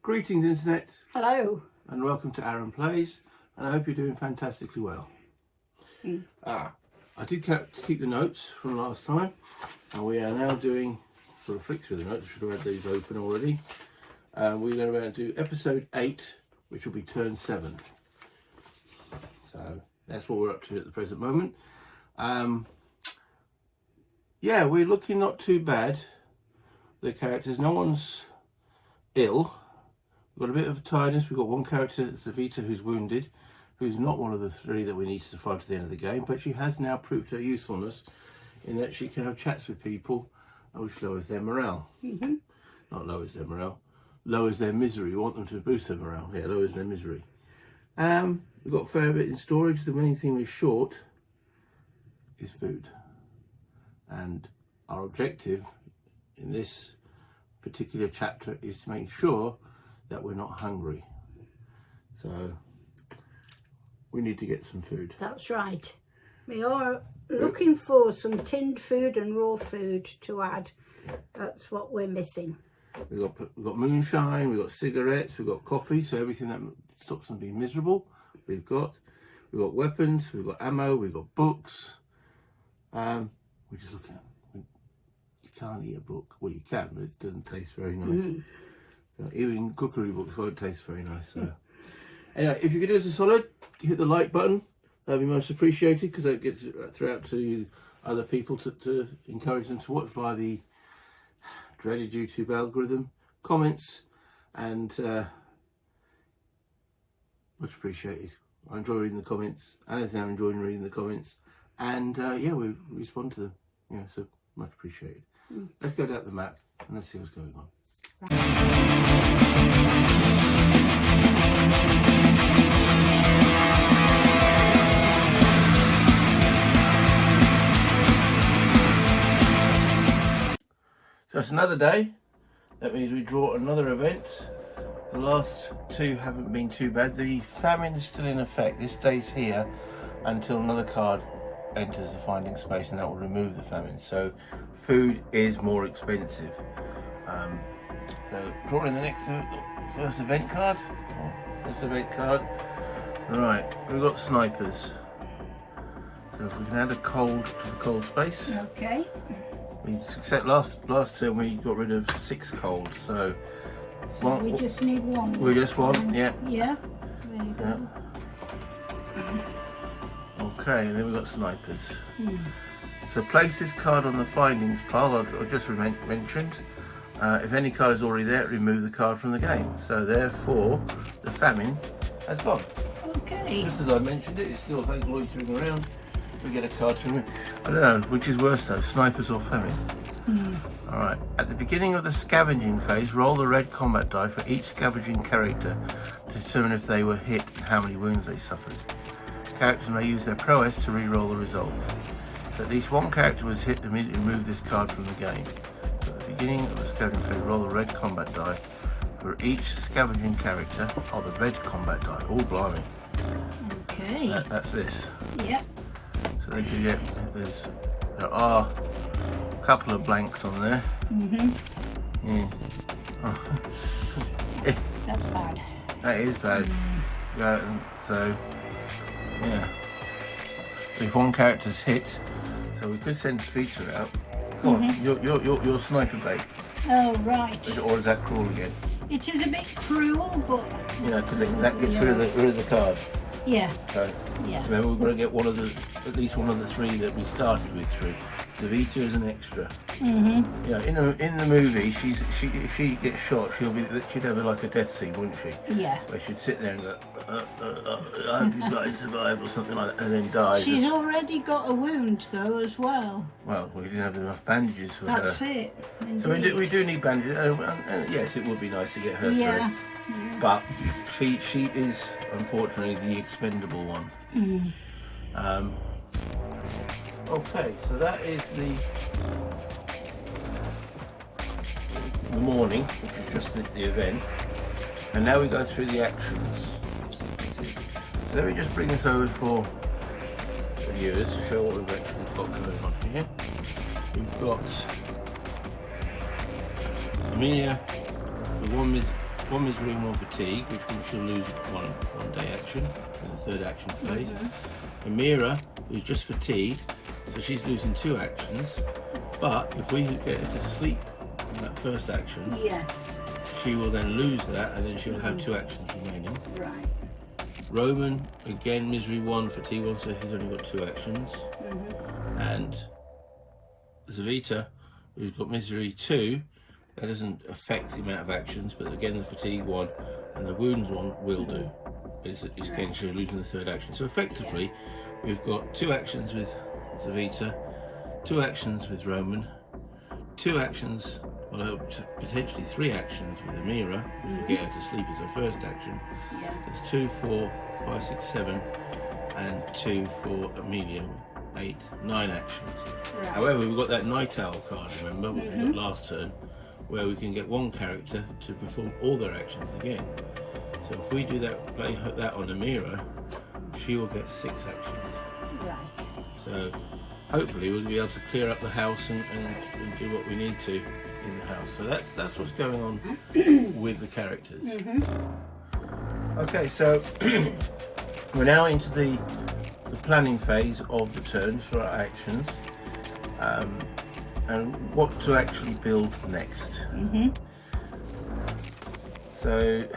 Greetings Internet. Hello. And welcome to Aaron Plays, and I hope you're doing fantastically well. I did keep the notes from last time, and we are now doing, sort of flick through the notes, I should have had these open already. We're going to do episode 8, which will be turn 7. So that's what we're up to at the present moment. Yeah, we're looking not too bad. The characters, no one's ill. We've got a bit of tiredness. We've got one character, Zavita, who's wounded, who's not one of the 3 that we need to survive to the end of the game, but she has now proved her usefulness in that she can have chats with people, which lowers their morale. Not lowers their morale, lowers their misery. We want them to boost their morale. Yeah, lowers their misery. We've got a fair bit in storage. The main thing we're short is food. And our objective in this particular chapter is to make sure that we're not hungry. So we need to get some food. That's right. We are looking for some tinned food and raw food to add. That's what we're missing. We've got moonshine, we've got cigarettes, we've got coffee, so everything that stops them being miserable. We've got weapons, we've got ammo, we've got books. We're just looking at. You can't eat a book. Well, you can, but it doesn't taste very nice. Even cookery books won't taste very nice. So, anyway, if you could do us a solid, hit the like button. That'd be most appreciated, because that gets through out to other people to encourage them to watch via the dreaded YouTube algorithm. Comments and much appreciated. I enjoy reading the comments. Anna's now enjoying reading the comments, and yeah, we respond to them. Yeah, so much appreciated. Let's go down the map and let's see what's going on. So it's another day. That means we draw another event. The last 2 haven't been too bad. The famine is still in effect. This stays here until another card enters the finding space, and that will remove the famine. So food is more expensive. So drawing the first event card. Right, we've got snipers. So if we can add a cold to the cold space. Okay. Except last term we got rid of 6 cold, so we just need one. We just one, yeah. Yeah. There you go. Okay, and then we've got snipers. So place this card on the findings pile, I just mentioned. If any card is already there, remove the card from the game. So therefore, the famine has gone. Okay. Just as I mentioned it, it's still loitering around. We get a card to remove. I don't know, which is worse though, snipers or famine? Alright, at the beginning of the scavenging phase, roll the red combat die for each scavenging character to determine if they were hit and how many wounds they suffered. Characters may use their prowess to re-roll the results. If at least one character was hit, immediately remove this card from the game. So at the beginning of the scavenging phase, roll the red combat die for each scavenging character. Oh, the red combat die. Oh, blimey. Okay. That's this. Yep. So as you get, there are a couple of blanks on there. Yeah. Oh. That's bad. That is bad. Yeah, so yeah. If one character's hit, so we could send Vita out. Go on, your sniper bait. Oh right. Or is that cruel again? It is a bit cruel, but Yeah, because that gets rid of the card. yeah. So Yeah. remember, we've got to get at least one of the 3 that we started with through. Zavita is an extra. Yeah, in the movie, if she gets shot, she'd have like a death scene, wouldn't she? Yeah. Where she'd sit there and go, I hope you guys survive, or something like that, and then die. She's already got a wound though as well. Well, we didn't have enough bandages for her. That's it. So we do need bandages, and yes, it would be nice to get her Yeah. through. But she is unfortunately the expendable one. Okay, so that is the morning, which is just the event, and now we go through the actions. So let me just bring this over for the viewers to show what we've actually got going on here. We've got Amelia, the one with one misery and one fatigue, which means she'll lose one day action in the third action phase. Amira is just fatigued, so she's losing 2 actions. But if we get her to sleep in that first action, Yes. she will then lose that, and then she'll have 2 actions remaining. Right. Roman, again, misery 1, fatigue 1, so he's only got 2 actions. And Zavita, who's got misery 2, that doesn't affect the amount of actions, but again, the fatigue 1 and the wounds 1 will do. It's again, she's losing the third action. So effectively, we've got 2 actions with Zavita, 2 actions with Roman, 2 actions, well, potentially 3 actions with Amira, if we get her to sleep as her first action. There's 2, 4, 5, 6, 7, and 2 for Amelia, 8, 9 actions. However, we've got that Night Owl card, remember, which we got last turn, where we can get one character to perform all their actions again. So if we do that, play that on Amira, she will get 6 actions. Right. So hopefully we'll be able to clear up the house and do what we need to in the house. So that's what's going on with the characters. Okay, so we're now into the planning phase of the turns for our actions, and what to actually build next. So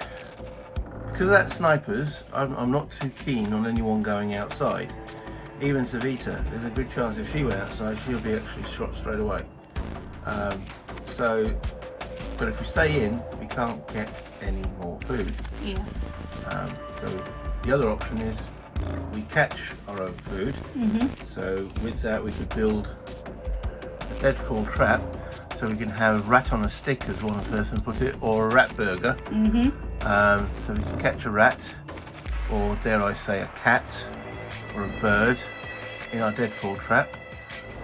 because of that snipers, I'm not too keen on anyone going outside. Even Savita, there's a good chance if she went outside, she'll be actually shot straight away. But if we stay in, we can't get any more food. So the other option is we catch our own food. So with that, we could build a deadfall trap, so we can have rat on a stick, as one person put it, or a rat burger. So we can catch a rat, or dare I say a cat, or a bird in our deadfall trap.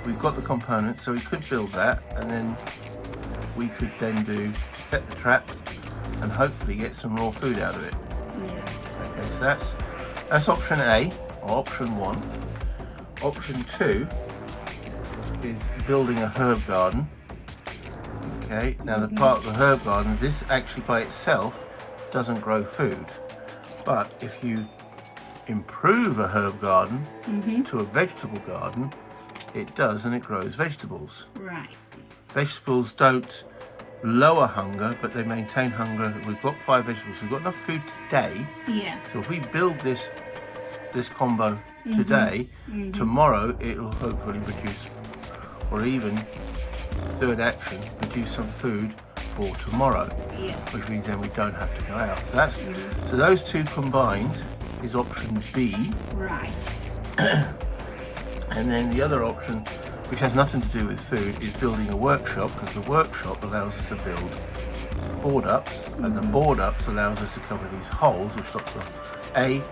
We've got the components, so we could build that, and then we could then set the trap and hopefully get some raw food out of it. Okay, so that's option A, or option 1. Option 2 is building a herb garden. Okay, now the part of the herb garden, this actually by itself doesn't grow food, but if you improve a herb garden to a vegetable garden, it does, and it grows vegetables. Vegetables don't lower hunger, but they maintain hunger. We've got 5 vegetables, we've got enough food today. So if we build this combo today, tomorrow it'll hopefully produce, or even third action, produce some food for tomorrow, which means then we don't have to go out. So so those 2 combined is option B. And then the other option, which has nothing to do with food, is building a workshop, because the workshop allows us to build board ups, and the board ups allows us to cover these holes, which stops A,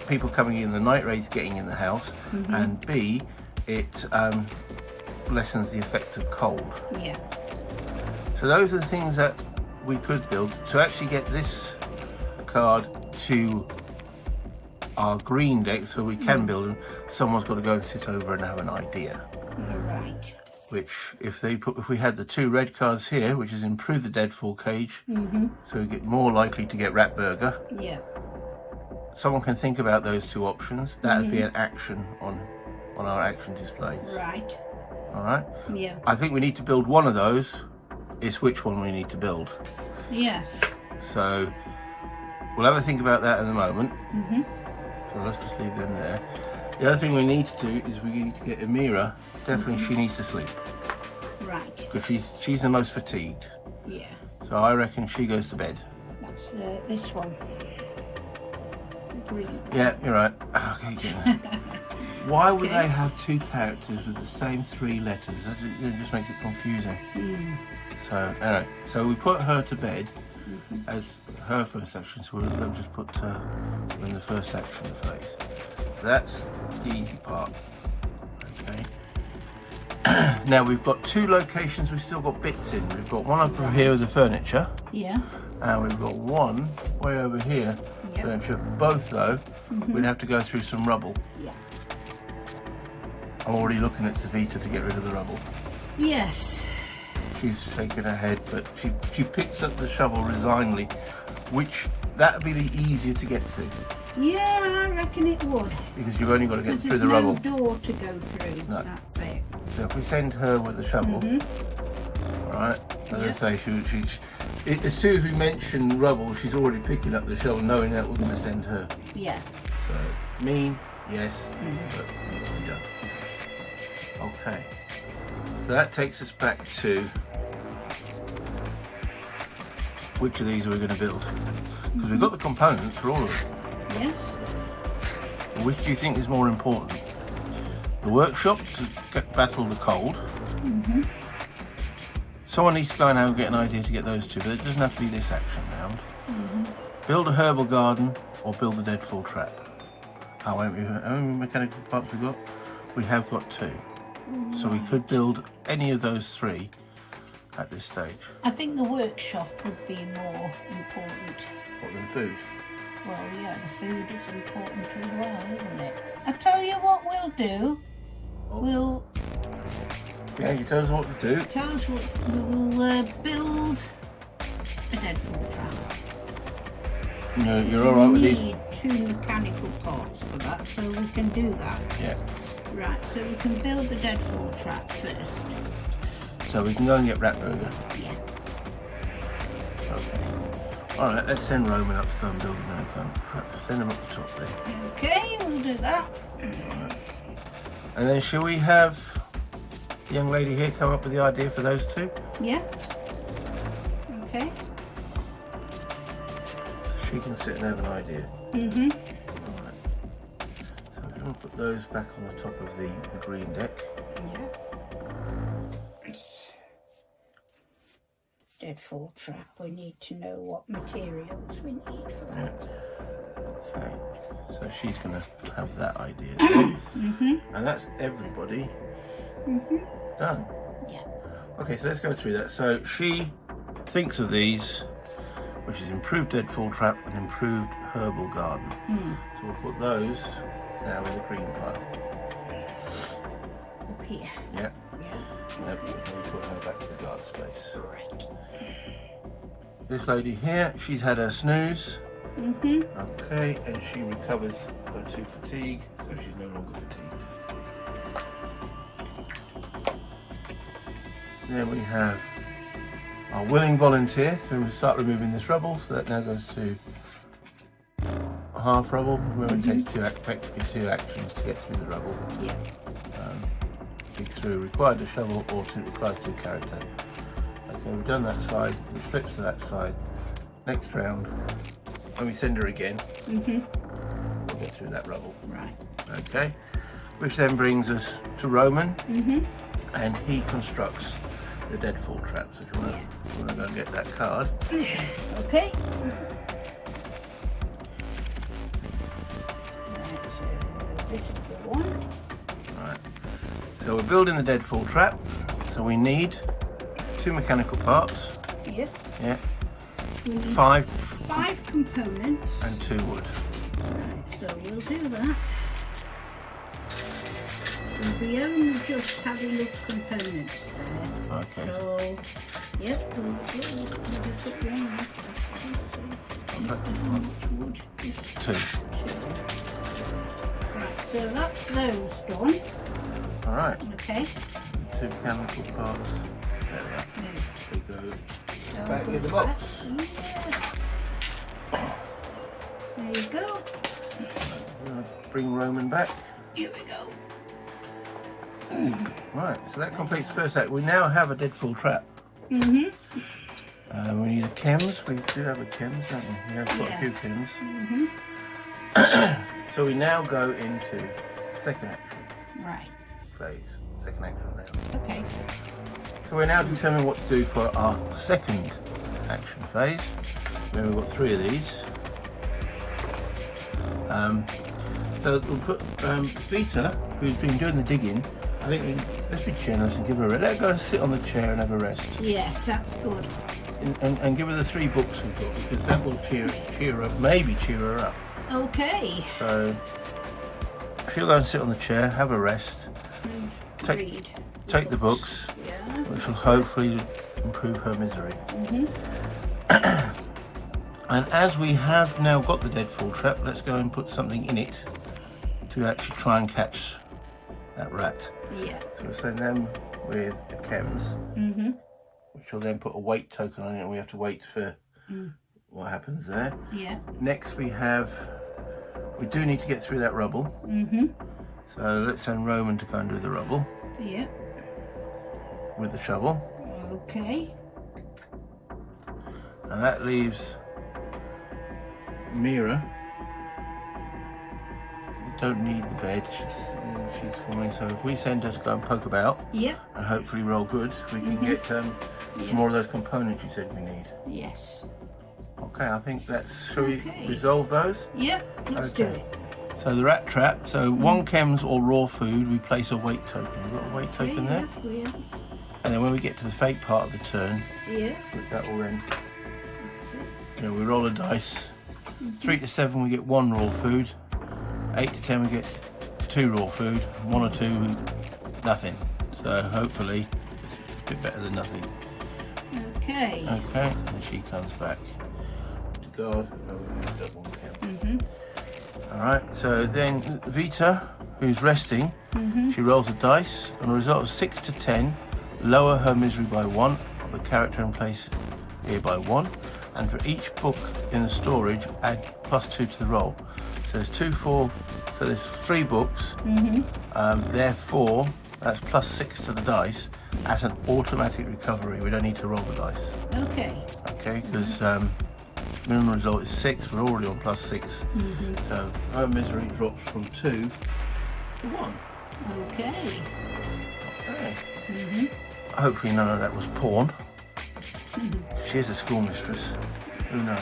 people coming in the night raids getting in the house, and B, it lessens the effect of cold. So those are the things that we could build. To actually get this card to our green deck so we can build them, someone's got to go and sit over and have an idea. Which if we had the 2 red cards here, which is improve the deadfall cage, so we get more likely to get rat burger. Someone can think about those 2 options. That would be an action on our action displays. All right. I think we need to build one of those. It's which one we need to build. So we'll have a think about that in a moment. So let's just leave them there. The other thing we need to do is we need to get Amira. Definitely, she needs to sleep. Because she's the most fatigued. So I reckon she goes to bed. That's this one. The green. Yeah, you're right. Okay, why would they have 2 characters with the same 3 letters? It just makes it confusing. So anyway, so we put her to bed as her first action. So we'll just put her in the first action phase. That's the easy part. Okay. Now we've got 2 locations we've still got bits in. We've got one up over here with the furniture. And we've got one way over here. Furniture. Both though, we'd have to go through some rubble. I'm already looking at Savita to get rid of the rubble. she's shaking her head, but she picks up the shovel resignedly, which that'd be the easier to get to Yeah, I reckon it would. because you've only got to get through There's the rubble. no door to go through. No. That's it. So if we send her with the shovel, right? As I say, as soon as we mention rubble, she's already picking up the shovel, knowing that we're going to send her. Yeah. So mean, yes, but it needs to be done. Okay. So that takes us back to which of these are we going to build? Because we've got the components for all of them. Yes. Which do you think is more important? The workshop to battle the cold. Someone needs to go and get an idea to get those two, but it doesn't have to be this action round. Build a herbal garden or build the deadfall trap. How many mechanical parts we got? We have got 2. So we could build any of those 3 at this stage. I think the workshop would be more important. What than food? Well, yeah, the food is important as well, isn't it? I tell you what we'll do. We'll Yeah, you tell us what to do. tell us what we'll build a deadfall trap. No, you're all right with We these? need 2 mechanical parts for that, so we can do that. Yeah. Right, so we can build the deadfall trap first. So we can go and get Ratburger. Yeah. Okay. All right, let's send Roman up to go and build the mechanical trap. Send him up the top there. Okay, we'll do that. And then shall we have the young lady here come up with the idea for those 2? Yeah. Okay. She can sit and have an idea. Mhm. Alright. So we're going to put those back on the top of the green deck. Yeah. Deadfall trap. We need to know what materials we need for that. Okay. So she's going to have that idea. And that's everybody done. Yeah. Okay, so let's go through that. So she thinks of these, which is improved deadfall trap and improved herbal garden. So we'll put those now in the green pile. Up here. Yeah. Yeah. And then we put her back to the guard space. Right. This lady here, she's had her snooze. Okay, and she recovers her 2 fatigue, so she's no longer fatigued. Then we have our willing volunteer, so we'll start removing this rubble, so that now goes to half rubble. Remember it takes effectively 2 actions to get through the rubble. Yeah. Dig through required a shovel or requires 2 character. Okay, we've done that side, which flips to that side. Next round, when we send her again, we'll get through that rubble. Right. Okay, which then brings us to Roman, and he constructs the deadfall trap. So if you want to go and get that card. Okay. Right, so this is the one. Right. So we're building the deadfall trap. So we need 2 mechanical parts. Yep. Yeah. We need 5 components. and 2 wood. Right, so we'll do that. And we only just have enough components there. Okay. So, yep, we'll put one after. Wood. Just 2. Right, so that's those done. All right. Okay. 2 mechanical parts. There we are. They go So back we'll in the put box. that- There you go. Bring Roman back. Here we go. Right, so that completes the first act. We now have a deadfall trap. We need a chems. We do have a chems, don't we? We have got a few chems. So we now go into second action Right. phase. Second action round. Okay. So we're now determining what to do for our second action phase. Then we've got 3 of these. So we'll put Vita, who's been doing the digging. I think let's be generous and give her a rest. Let her go and sit on the chair and have a rest. Yes, that's good. And give her the 3 books we've got, because that will cheer her up, maybe cheer her up. Okay. So she'll go and sit on the chair, have a rest, Read. take the books, Yeah. which will hopefully improve her misery. And as we have now got the deadfall trap, let's go and put something in it to actually try and catch that rat. Yeah. So we'll send them with a chems, which will then put a wait token on it, and we have to wait for what happens there. Yeah. Next we do need to get through that rubble. So let's send Roman to go and do the rubble. Yeah. With the shovel. Okay. And that leaves Mira. We don't need the bed, she's fine. So if we send her to go and poke about, yeah, and hopefully roll good, we can get some more of those components you said we need. Yes. Okay, I think shall we resolve those? Yeah, let's do it. So the rat trap, so 1 chems or raw food, we place a weight token. We've got a weight token there. Yeah, we have. And then when we get to the fake part of the turn, that will then, we roll a dice. 3 to 7 we get 1 raw food. 8 to 10 we get 2 raw food. 1 or 2 nothing. So hopefully it's a bit better than nothing. Okay. Okay, and she comes back to guard. Oh, we used up 1 chem. Alright, so then Vita, who's resting, she rolls a dice. On a result of 6 to 10, lower her misery by 1, the character in place here by 1, and for each book in the storage, add +2 to the roll. So there's 2, 4, so there's 3 books, therefore that's +6 to the dice as an automatic recovery. We don't need to roll the dice. Okay. Okay, because minimum result is 6, we're already on +6. So her misery drops from 2 to 1. Okay. Okay. Hopefully none of that was porn. She is a schoolmistress. Who knows?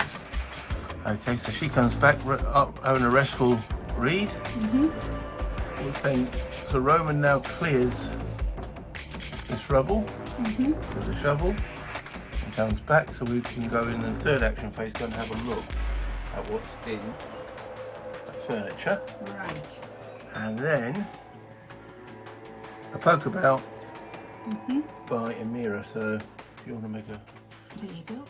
Okay, so she comes back up having a restful read. So Roman now clears this rubble with the shovel and comes back, so we can go in the third action phase, go and have a look at what's in the furniture. Right. And then a poke about by Amira. So if you want to make a... There you go.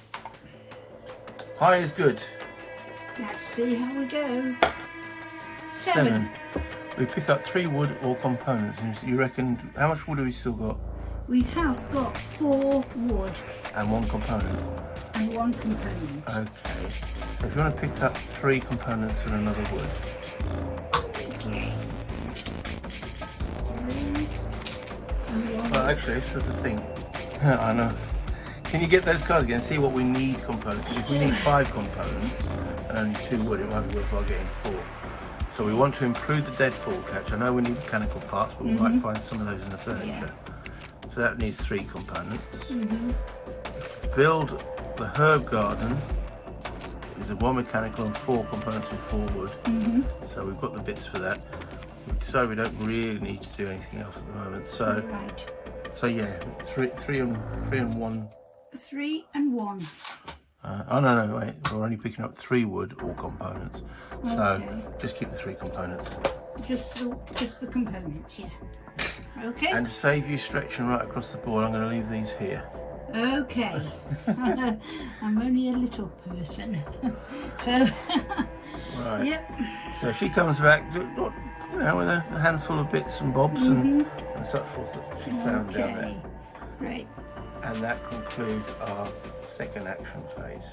High is good. Let's see how we go. 7. We pick up 3 wood or components. And you reckon, how much wood have we still got? We have got 4 wood. And 1 component. And 1 component. Okay. So if you want to pick up 3 components and another wood. Okay. Well, actually, this is the thing. I know. Can you get those cards again? See what we need components. If we need 5 components and only 2 wood, it might be worthwhile getting 4. So we want to improve the deadfall catch. I know we need mechanical parts, but we might find some of those in the furniture. So that needs 3 components. Build the herb garden. Is 1 mechanical and 4 components and 4 wood. So we've got the bits for that. So we don't really need to do anything else at the moment. So, so yeah, 3 and 1. 3 and 1. Oh no, wait. We're only picking up 3 wood or components. So just keep the 3 components. Just the components, yeah. Okay. And to save you stretching right across the board, I'm going to leave these here. Okay. I'm only a little person. So. Right. Yep. So she comes back, with a handful of bits and bobs and such forth that she found down there. Great. And that concludes our second action phase.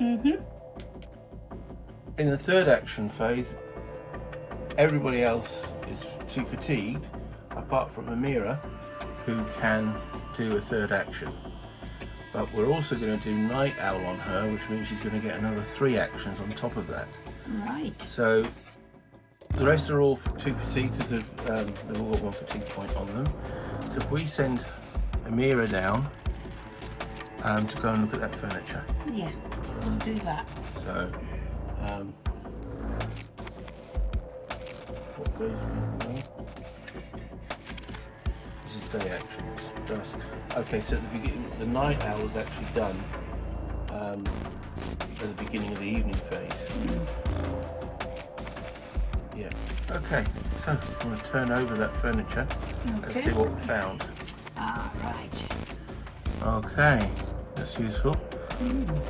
In the third action phase, everybody else is too fatigued, apart from Amira, who can do a third action. But we're also going to do Night Owl on her, which means she's going to get another 3 actions on top of that. Right. So the rest are all too fatigued because they've all got 1 fatigue point on them. So if we send Amira down to go and look at that furniture. Yeah, we'll do that. So, what phase are we in now? This is day action. It's dusk. Okay, so at the beginning, the night owl is actually done at the beginning of the evening phase. Yeah. Okay. So I'm going to turn over that furniture and see what we found. Right. Okay. Let's That's useful.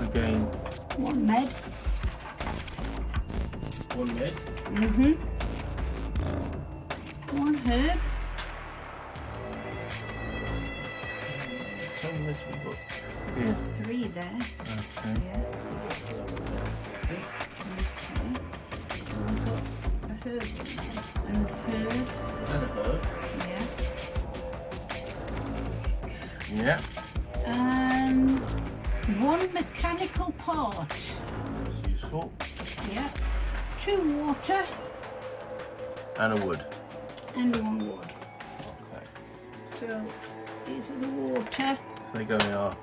Again, one med. one med. One herb. How many meds have we got? Yeah. 3 there. Okay. Yeah. Okay. We've got a herb and herb. And a herb. Yeah. Yeah. And one mechanical part. That's useful. Yeah. 2 water. And a wood. And 1 wood. Okay. So these are the water They go in our,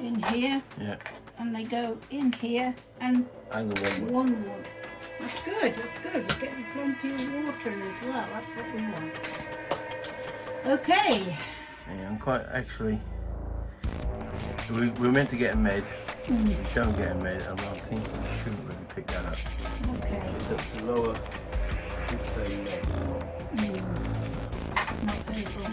in here, yeah, and they go in here, and and the 1 wood. 1 wood. That's good, that's good. We're getting plenty of water as well. That's what we want. Okay. Yeah, I'm quite actually. We're meant to get a med. We don't get a med, and I'm thinking we shouldn't really pick that up. Okay. It's a lower, it's a med. Not very good.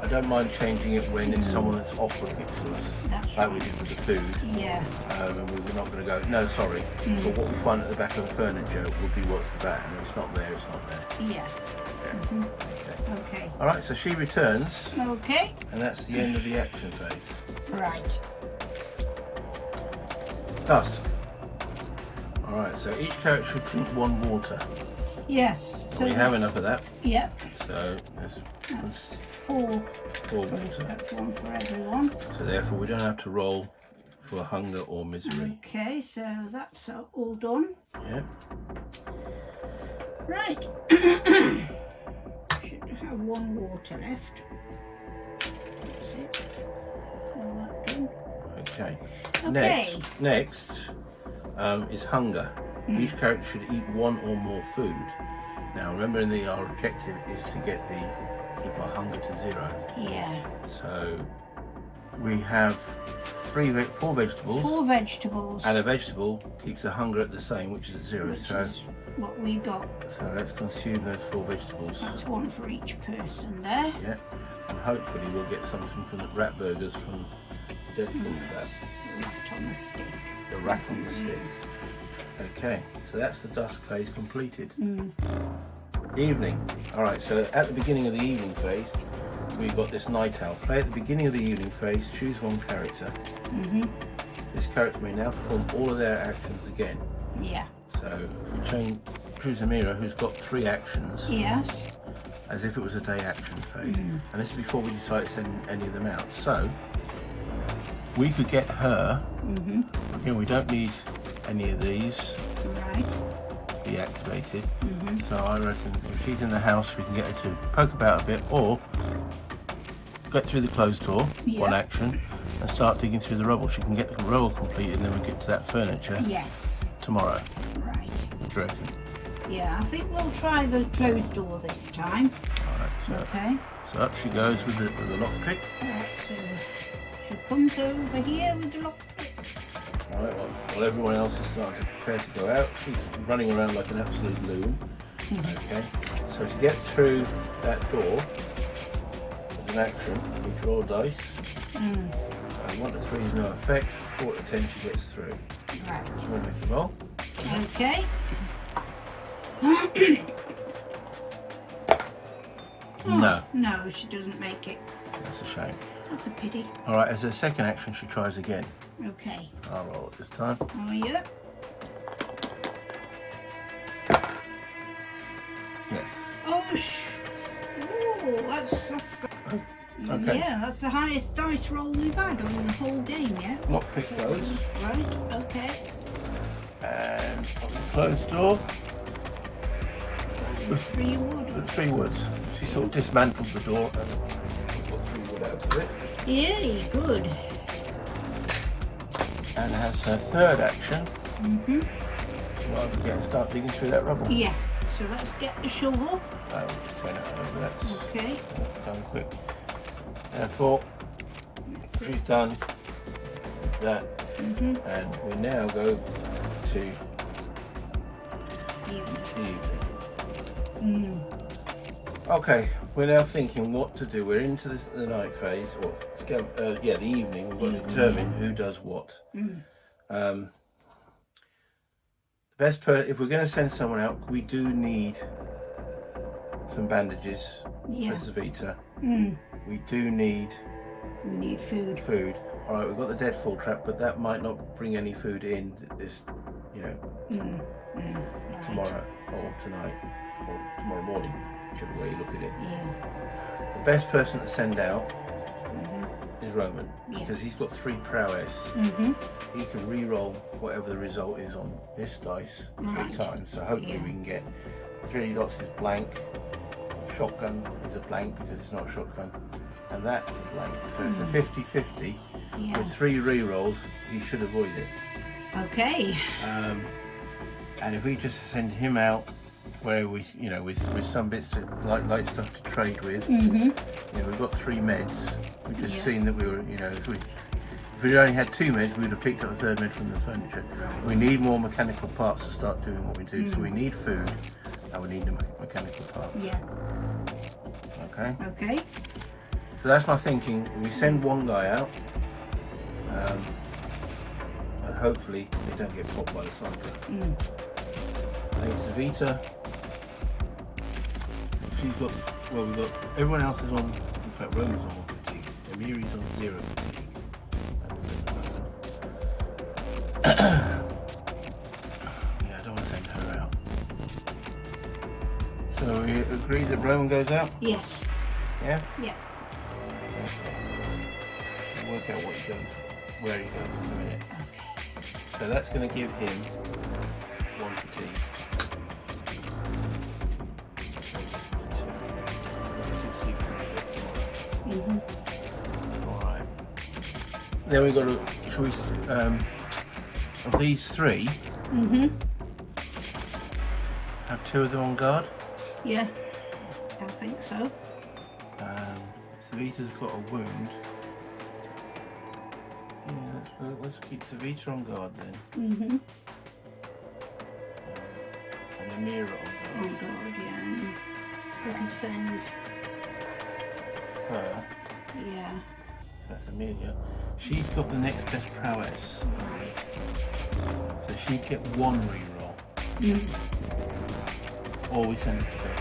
I don't mind changing it when it's someone that's offering it to us, That's like we did with the food. Yeah. And we're not going to go, no, sorry. But what we find at the back of the furniture will be what's the back, and if it's not there, it's not there. Yeah. Yeah. Okay. Okay. All right, so she returns, Okay. and that's the end of the action phase. Right. Dusk. All right, so each character should drink 1 water. Yes. So We have enough of that, Yep. so That's there's 4. 4 water. That's 1 for everyone. So therefore, we don't have to roll for hunger or misery. Okay, so that's all done. Yeah. Right. Should have 1 water left. That's it. All that done. Okay. Okay. Next is hunger. Each character should eat 1 or more food. Now, remember, our objective is to keep our hunger to 0. Yeah. So we have 4 vegetables. 4 vegetables. And a vegetable keeps the hunger at the same, which is at 0. Which So is what we got. let's consume those 4 vegetables. That's 1 for each person there. Yeah. And hopefully we'll get something from the rat burgers from Dead Fruit Trap. The rat on the stick. The rat on the stick. Okay, so that's the dusk phase completed. Evening. Alright, so at the beginning of the evening phase, we've got this night owl. Play at the beginning of the evening phase, choose 1 character. This character may now perform all of their actions again. Yeah. So if we choose Amira, who's got 3 actions, Yes. as if it was a day action phase. And this is before we decide to send any of them out. So we could get her. Again, we don't need any of these Right. to be activated. So I reckon if she's in the house, we can get her to poke about a bit, or get through the closed door, Yeah. 1 action, and start digging through the rubble. She can get the rubble completed, and then we get to that furniture Yes. tomorrow. Right. What do you reckon? Yeah, I think we'll try the closed door this time. All right. So, Okay. so up she goes with the lockpick. Right, so she comes over here with the lockpick. All right. Well, while everyone else is starting to prepare to go out, she's running around like an absolute loon. Okay. So to get through that door, as an action, we draw dice. And 1 to 3 is no effect. 4 to 10 she gets through. Right. So we'll make a roll. Okay. No, No, she doesn't make it. that's a shame. That's a pity. All right. As a second action, she tries again. Okay. I'll roll it this time. Oh, yeah. Yes. Oh, that's Okay. yeah, that's the highest dice roll we've had over the whole game, yeah? Lockpick those. Right, okay. And on the closed door. 3 wood. With 3 woods. She sort of dismantled the door and got 3 wood out of it. Yay, good. And has her third action. Well, start digging through that rubble. Yeah, so let's get the shovel. Turn it over. That's Okay. done quick. Therefore, That's she's it. done that. And we now go to Even. the evening. Okay, we're now thinking what to do. We're into the night phase, or the evening. We've got to determine who does what. The best if we're going to send someone out, we do need some bandages for Savita. We do need. We need food. Food. All right, we've got the deadfall trap, but that might not bring any food in this, tomorrow or tonight or tomorrow morning, whichever way you look at it. Yeah. The best person to send out is Roman, because he's got 3 prowess. He can re-roll whatever the result is on this dice 3 times. So hopefully we can get 3 dots is blank, shotgun is a blank because it's not a shotgun, and that's a blank. So it's a 50-50 with 3 re-rolls. He should avoid it. Okay. And if we just send him out where we, with some bits to, light stuff to trade with, we've got 3 meds. We've just seen that we were, if we only had 2 meds, we would have picked up a 3rd med from the furniture. We need more mechanical parts to start doing what we do. So we need food, and we need the mechanical parts. Yeah. Okay. Okay. So that's my thinking. We send one guy out, and hopefully they don't get popped by the sniper. I think Savita, she's got, we've got, everyone else is on, in fact Roman's on 1 fatigue, Amiri's on 0 fatigue. Yeah, I don't want to send her out. So we agree that Roman goes out? Yes. Yeah? Yeah. Okay. We'll work out what he goes, where he goes in a minute. Okay. So that's going to give him 1 fatigue. Alright. Then we've got to, shall we, of these 3, have 2 of them on guard? Yeah, I think so. Savita's got a wound. Yeah, let's keep Savita on guard then. And Amira on guard. On guard, yeah. We can send her. Yeah. That's Amelia. She's got the next best prowess. So she'd get 1 reroll. Or we send her to bed.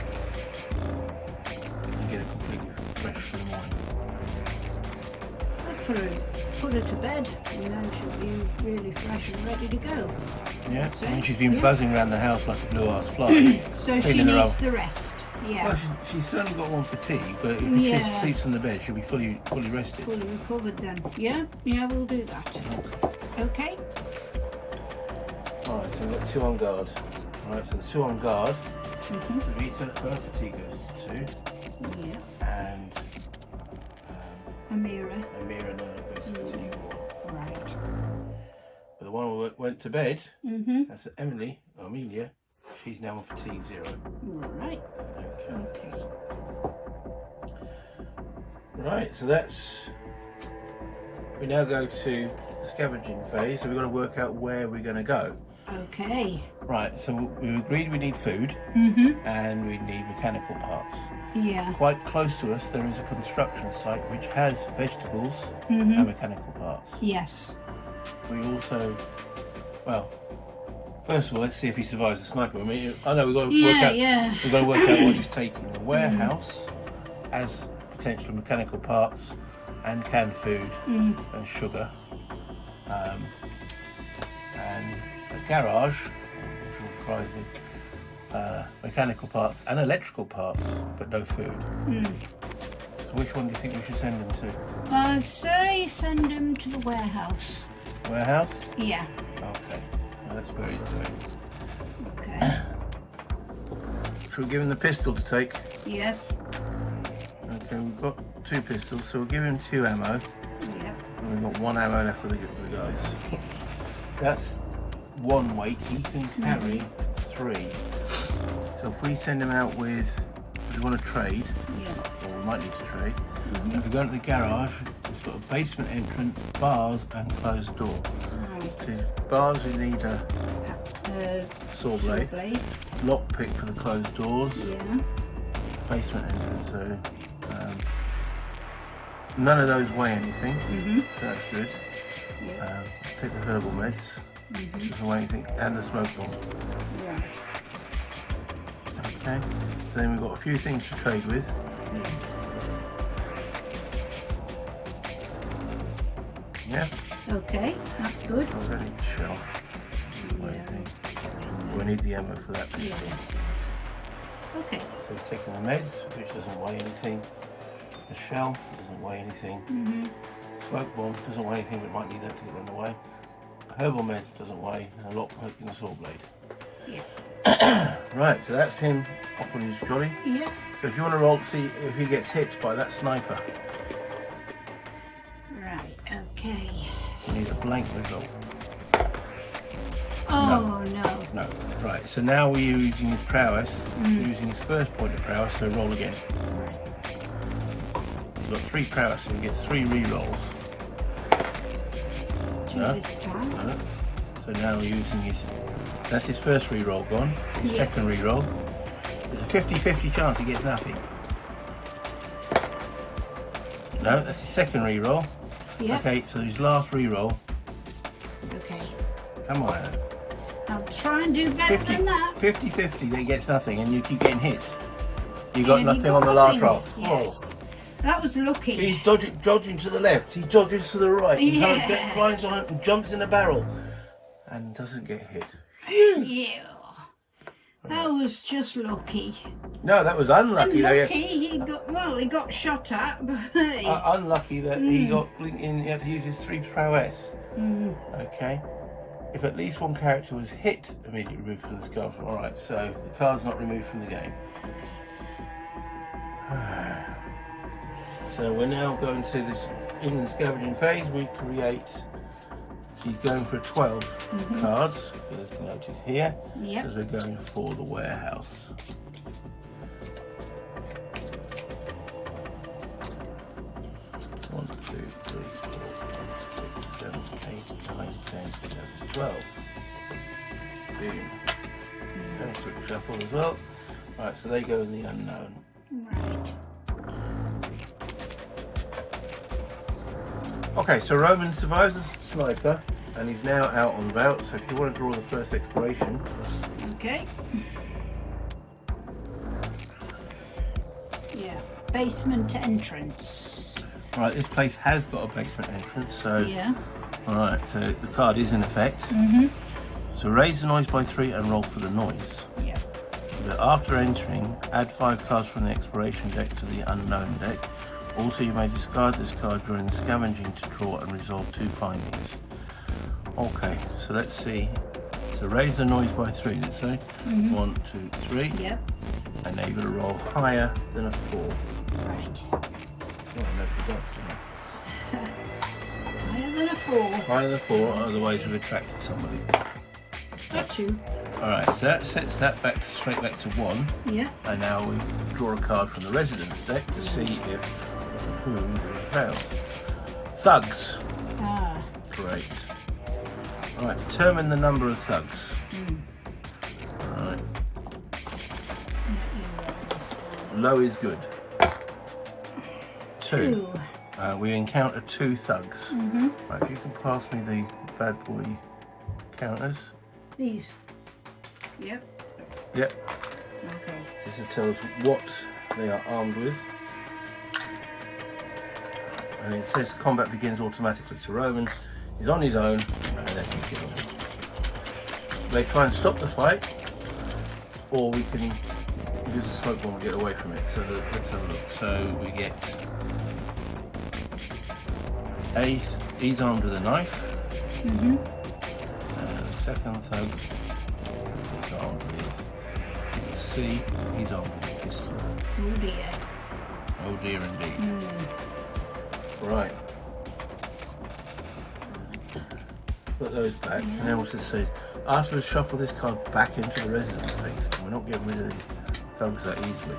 And get her completely fresh for the morning. Let's put her to bed, and then she'll be really fresh and ready to go. Yeah, I mean, she's been buzzing around the house like a blue-ass fly. So she needs the rest. Yeah. Well, she's certainly got 1 fatigue, but if she sleeps on the bed, she'll be fully rested. Fully recovered then. Yeah, we'll do that. Okay. Alright, so we've got 2 on guard. Alright, so the 2 on guard. Savita, her fatigue goes to 2. Yeah. And Amira now goes to fatigue 1. Right. But the one who went to bed, that's Amelia. She's now on fatigue 0. Right. Okay. Right, so that's... We now go to the scavenging phase, so we've got to work out where we're going to go. Okay. Right, so we agreed we need food and we need mechanical parts. Yeah. Quite close to us there is a construction site which has vegetables and mechanical parts. Yes. We also, well, first of all, let's see if he survives the sniper. I mean, I know we've got to work out. We've got to work out what he's taking. The warehouse has potential mechanical parts and canned food and sugar, and a garage, which will comprise mechanical parts and electrical parts, but no food. So which one do you think we should send him to? I'd say send him to the warehouse. Warehouse? Yeah. Okay. Well, that's where he's doing. Okay. Should we give him the pistol to take? Yes. Okay, we've got 2 pistols, so we'll give him 2 ammo. Yep. And we've got 1 ammo left for the guys. That's 1 weight. He can carry 3. So if we send him out with, if we want to trade, or we might need to trade, if we go into the garage, it's got a basement entrance, bars and closed door. So bars, we need a saw blade, lock pick for the closed doors, basement entrance, so none of those weigh anything, so that's good. Yeah. Take the herbal meds, doesn't weigh anything, and the smoke bomb. Right. Okay, so then we've got a few things to trade with. Yeah. Okay, that's good. I'm going to shell. What do you think? We need the ammo for that. Yes. Okay. So he's taking the meds, which doesn't weigh anything. The shell doesn't weigh anything. Smoke bomb doesn't weigh anything, but might need that to get run away. Herbal meds doesn't weigh, and a lockpick and a saw blade. Yeah. Right, so that's him off on his jolly. Yeah. So if you want to roll, see if he gets hit by that sniper. Right, okay. You need a blank result. Oh, no. No. Right, so now we're using his prowess, using his first point of prowess, so roll again. He's got 3 prowess, so he gets 3 re-rolls. No. This time. No. So now we're using his, that's his first re-roll gone, his second re-roll. There's a 50-50 chance he gets nothing. No, that's his second re-roll. Yeah. Okay, so his last re-roll. Okay. Come on, Anna. I'll try and do better than that. 50-50 that he gets nothing, and you keep getting hits. You got And nothing got on the last nothing. roll. Yes. Whoa. That was lucky. He's dodging to the left, he dodges to the right, he kind of Yeah. climbs on it and jumps in the barrel and doesn't get hit. Yeah. That was just lucky. No, that was unlucky. Lucky he got shot at, but hey. Unlucky that he got in. He had to use his 3 prowess. Okay. If at least one character was hit, immediately removed from this card. All right, so the card's not removed from the game. So we're now going to this in the scavenging phase. We create. He's going for 12 cards, as noted here, because we're going for the warehouse. One, 2, 3, 4, 5, 6, 7, 8, 9, 10, 11, 12. Boom. Okay, quick shuffle as well. Right, so they go in the unknown. Right. Okay, so Roman survives the sniper and he's now out on the belt. So if you want to draw the first exploration. Okay. Yeah. Basement entrance. Right, this place has got a basement entrance, so Yeah. alright, so the card is in effect. So raise the noise by 3 and roll for the noise. Yeah. But after entering, add 5 cards from the exploration deck to the unknown deck. Also, you may discard this card during the scavenging to draw and resolve 2 findings. Okay, so let's see. So raise the noise by 3, let's say. 1, 2, 3. Yep. And now you've got to roll higher than a 4. Right. Oh, no, the dice, Higher than a 4. higher than 4, otherwise we've attracted somebody. Got you. Alright, so that sets that back straight back to 1. Yeah. And now we draw a card from the residence deck to see if whom we found. Thugs. Ah. Great. Alright, determine the number of thugs. Alright. Low is good. 2. We encounter 2 thugs. Right, if you can pass me the bad boy counters. These. Yep. Yep. Okay. This will tell us what they are armed with. And it says combat begins automatically. So Roman is on his own and then he can they try and stop the fight, or we can use the smoke bomb to get away from it. So let's have a look. So we get A, he's armed with a knife. And the second thug is armed with C, he's armed with a pistol. Oh dear. Oh dear indeed. Right. Put those back, and then what's it say? After we shuffle this card back into the residence space, we're not getting rid of the thugs that easily.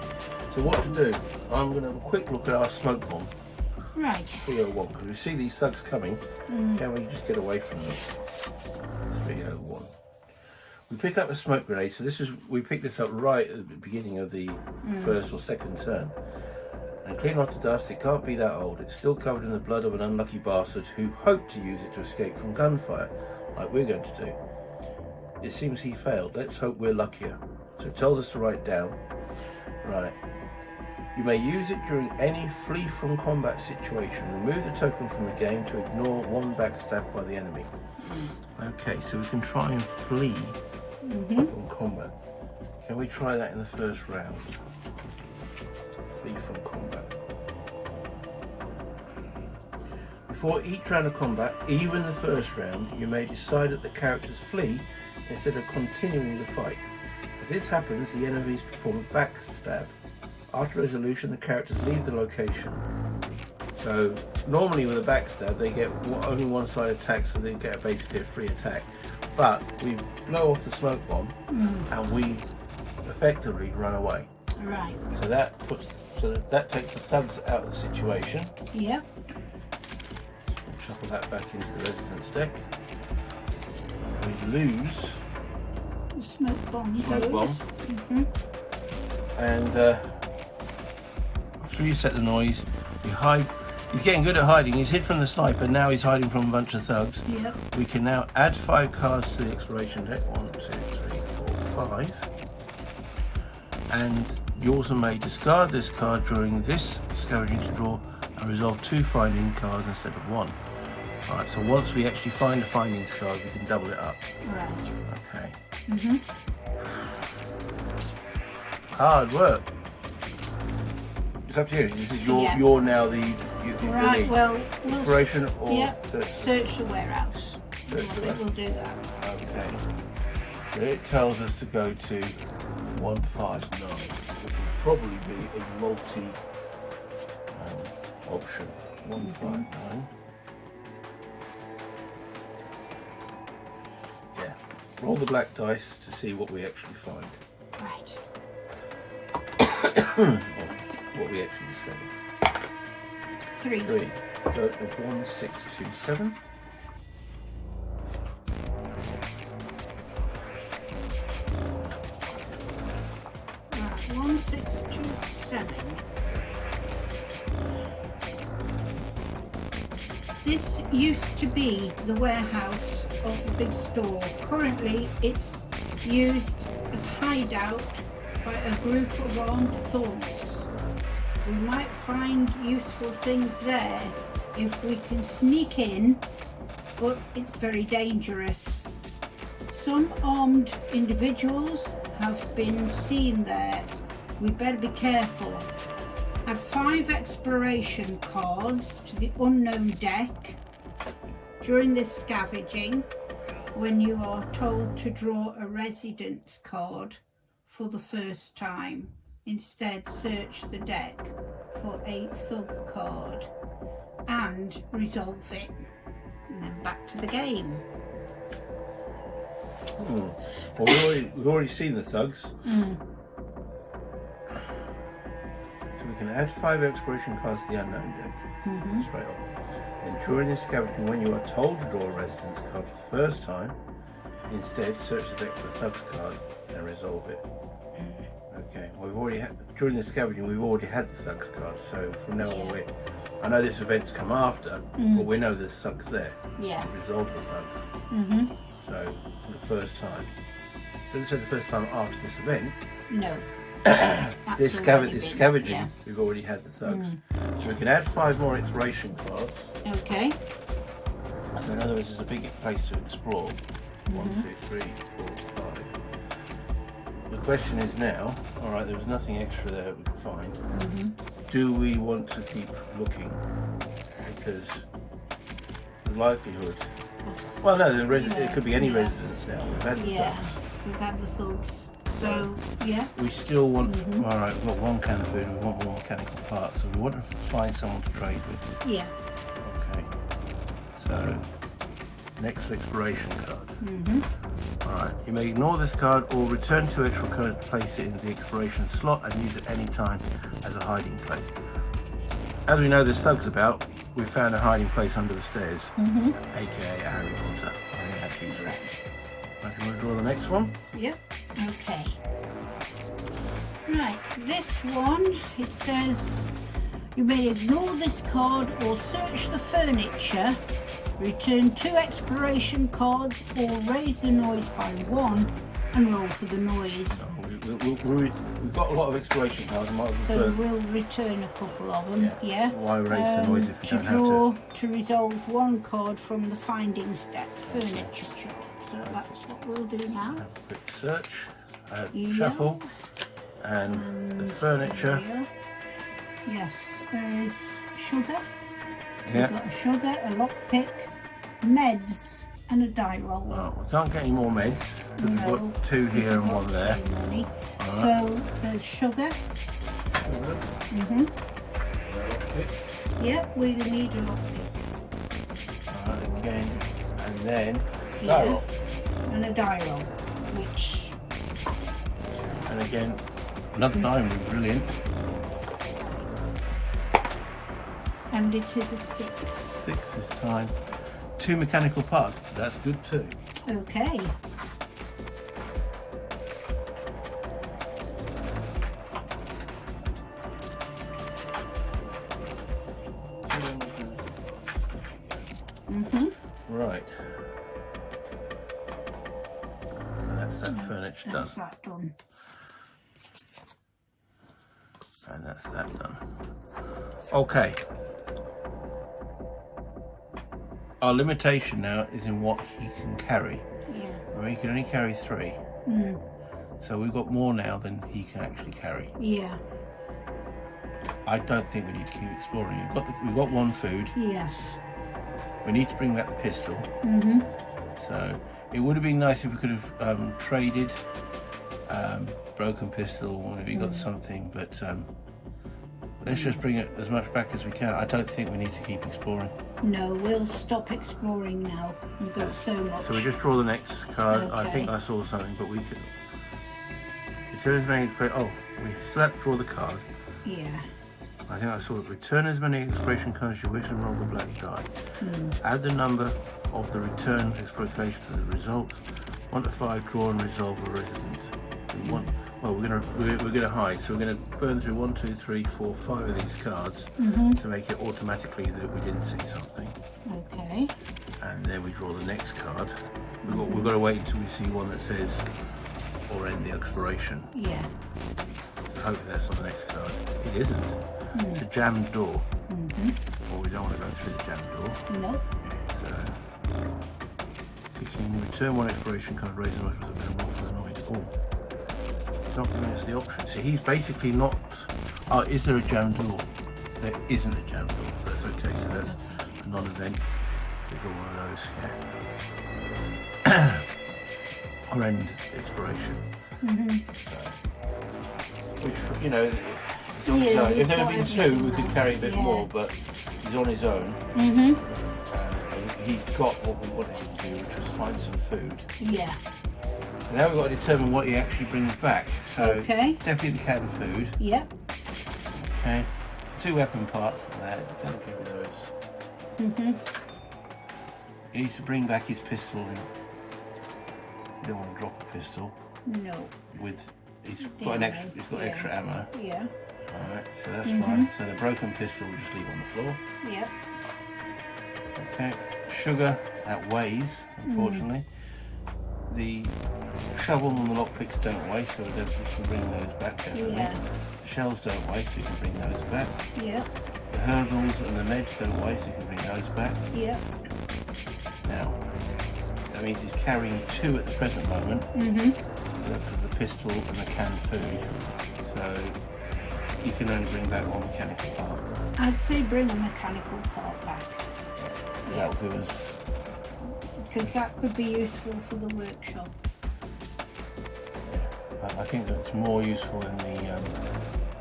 So what to do? I'm going to have a quick look at our smoke bomb. Right. 301, because we see these thugs coming. Can we just get away from them? 301. We pick up a smoke grenade. So we picked this up right at the beginning of the first or second turn. And clean off the dust. It can't be that old. It's still covered in the blood of an unlucky bastard who hoped to use it to escape from gunfire, like we're going to do. It seems he failed. Let's hope we're luckier. So it tells us to write down. Right. You may use it during any flee from combat situation. Remove the token from the game to ignore one backstab by the enemy. Okay, so we can try and flee from combat. Can we try that in the first round? Flee from combat. Before each round of combat, even the first round, you may decide that the characters flee instead of continuing the fight. If this happens, the enemies perform a backstab. After resolution, the characters leave the location. So normally with a backstab, they get only one side attack, so they get basically a free attack. But we blow off the smoke bomb, and we effectively run away. Right. So that takes the thugs out of the situation. Yep. Shuffle that back into the residence deck. We lose The smoke bomb. And after you set the noise, you hide. He's getting good at hiding. He's hid from the sniper. Now he's hiding from a bunch of thugs. Yep. We can now add 5 cards to the exploration deck. 1, 2, 3, 4, 5. And you also may discard this card during this scavenging to draw and resolve 2 finding cards instead of 1. Alright, so once we actually find a findings card, we can double it up. Right. Okay. Hard work. It's up to you. This is you're now the Right, lead. well, Exploration or search the warehouse. We'll do that. Okay. So it tells us to go to 159, which will probably be a multi option. 159. Yeah. Roll the black dice to see what we actually find. Right. Or what we actually discover. 3. 3. So of 1, 6, 2, 7. Right. 1, 6, 2, 7. This used to be the warehouse of the big store. Currently, it's used as hideout by a group of armed thugs. We might find useful things there if we can sneak in, but it's very dangerous. Some armed individuals have been seen there. We better be careful. Add 5 exploration cards to the unknown deck during this scavenging when you are told to draw a residence card for the first time. Instead, search the deck for a thug card and resolve it, and then back to the game. Well, we've already seen the thugs. So we can add 5 exploration cards to the unknown deck. Straight up. And during this scavenging, when you are told to draw a residence card for the first time, instead search the deck for the thugs card and resolve it. Okay, well, we've already had, during the scavenging, we've already had the thugs card, so from now on I know this event's come after, but we know there's thugs there. Yeah. We've resolved the thugs. So, for the first time. Didn't say the first time after this event. No. This scavenging, we've already had the thugs. So we can add 5 more exploration cards. Okay. So in other words, there's a big place to explore. 1, 2, 3, 4, 5. The question is now, alright, there was nothing extra there we could find. Do we want to keep looking? Because the likelihood... Well, no, it could be any residence now. We've had the thugs. We've had the thugs. So, we still want... Alright, we've got 1 can of food, we want more mechanical parts, so we want to find someone to trade with. Yeah. Okay. So, next exploration card. Alright, you may ignore this card or return to it, place it in the exploration slot and use it any time as a hiding place. As we know there's thugs about, we found a hiding place under the stairs, aka Harry Potter. I think that's useful. Right, do you want to draw the next one? Yep. Okay. Right, this one, it says, you may ignore this card or search the furniture, return 2 exploration cards or raise the noise by 1 and roll for the noise. We've got a lot of exploration cards. So we'll return a couple of them, yeah. Why raise the noise if you don't draw, have to resolve 1 card from the finding step furniture chart. So that's what we'll do now. Have a quick search, shuffle, and the furniture. Here. Yes, there is sugar. Yeah. We've got a sugar, a lockpick, meds, and a die roll. Well, we can't get any more meds because we've got 2 here and 1 there. Right. Right. So there's sugar. Yep, we need a lockpick. Right, again, and then Yeah. die roll. And a die roll, which, And again, another 9 would be brilliant. and it is a 6. 6 this time. 2 mechanical parts. That's good too. Okay. Right. And that's that furniture done. That's that done. And that's that done. Okay. Our limitation now is in what he can carry. Yeah. Well, he can only carry 3. So we've got more now than he can actually carry. Yeah. I don't think we need to keep exploring. We've got 1 food. Yes. We need to bring back the pistol. So it would have been nice if we could have traded broken pistol, maybe got something, but let's just bring it as much back as we can. I don't think we need to keep exploring. No, we'll stop exploring now. We've got so much. So we just draw the next card. I Okay. think I saw something, but we can. Return as many. Oh, we still have to draw the card. Yeah. I think I saw it. Return as many exploration cards as you wish and roll the black die. Add the number of the return exploration to the result. 1 to 5, draw and resolve a resident. Well, we're gonna hide. So we're gonna burn through 1, 2, 3, 4, 5 of these cards to make it automatically that we didn't see something. Okay. And then we draw the next card. We've got to wait until we see one that says or end the exploration. Yeah. Hope that's on the next card. It isn't. It's a jammed door. Well, we don't want to go through the jammed door. No. So, you can return 1 exploration card, raise the most with a roll for the noise. Oh, it's not giving us the option. See, he's basically not. Oh, is there a jammed door? There isn't a jammed door. That's okay. So that's a non-event. We draw one of those. Yeah. Or end exploration. Which, you know, he's on his own. If there had been 2, we could carry a bit more, but he's on his own. And he's got what we wanted him to do, which was find some food. Yeah. And now we've got to determine what he actually brings back. So definitely the canned food. Yep. Okay. 2 weapon parts there. Don't give me those. He needs to bring back his pistol. You don't want to drop a pistol. No. He's got extra ammo. Yeah. Alright, so that's fine. So the broken pistol we'll just leave on the floor. Yep. Okay. Sugar, that weighs, unfortunately. The shovel and the lockpicks don't weigh, so we can bring those back definitely. Yeah. The shells don't weigh, so you can bring those back. Yep. The herbals and the meds don't weigh, so you can bring those back. Yep. Now, that means he's carrying 2 at the present moment. The pistol and the canned food. So you can only bring back 1 mechanical part. I'd say bring a mechanical part back. That will give us. Because that could be useful for the workshop. I think that's more useful than the.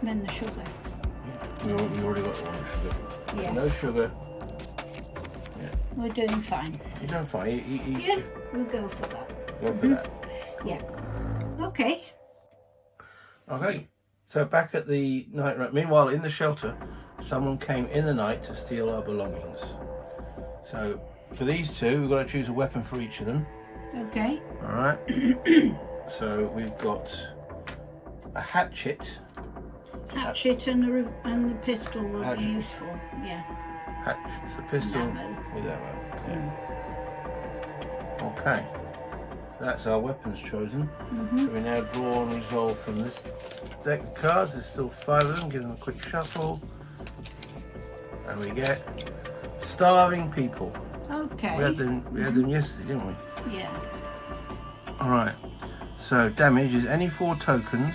Then the sugar. Yeah, we already got the 1 sugar. Yes. No sugar. Yeah. We're doing fine. You're doing fine. Yeah, we'll go for that. Go for that. Yeah. Okay. Okay. So back at the night room. Meanwhile, in the shelter, someone came in the night to steal our belongings. So for these 2, we've got to choose a weapon for each of them. Okay. All right. So we've got a hatchet. Hatchet and the pistol will Hatchet. be useful. Yeah. Hatchet's a pistol Ammo. with ammo. Yeah. Okay. So that's our weapons chosen. So we now draw and resolve from this deck of cards. There's still 5 of them. Give them a quick shuffle. And we get starving people. Okay. We had them yesterday, didn't we? Yeah. Alright. So damage is any 4 tokens,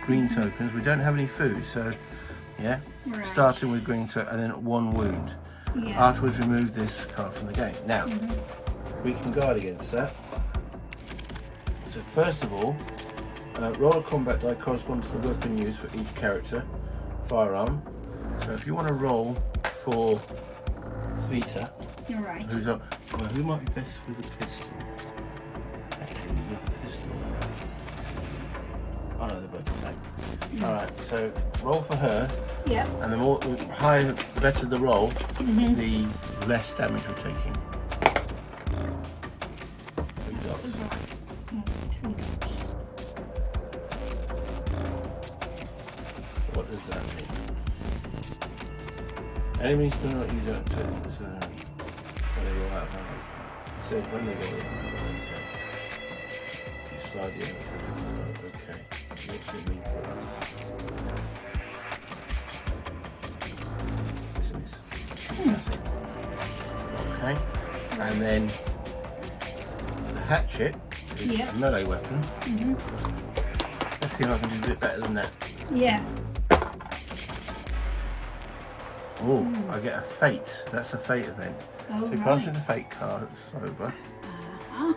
green tokens. We don't have any food, so yeah. Right. Starting with green token and then 1 wound. Yeah. Afterwards remove this card from the game. Now we can guard against that. So first of all, roll a combat die correspond to the weapon used for each character, firearm. So if you want to roll for Vita, You're right. who's up? Well, who might be best with a pistol? Actually, with a pistol. Oh no, they're both the same. All right, so roll for her, Yep. and the more the higher, the better the roll, the less damage we're taking. 3 dots. What does that mean? Enemies do not use that to they roll out of ammo. It says when they roll out of ammo, okay. You slide the ammo for it. Okay. What's it mean for us? Business. Nothing. Okay. And then the hatchet is Yep. a melee weapon. Let's see if I can do a bit better than that. Yeah. Oh, I get a fate. That's a fate event. Oh, So you pass me the fate cards over Uh-huh.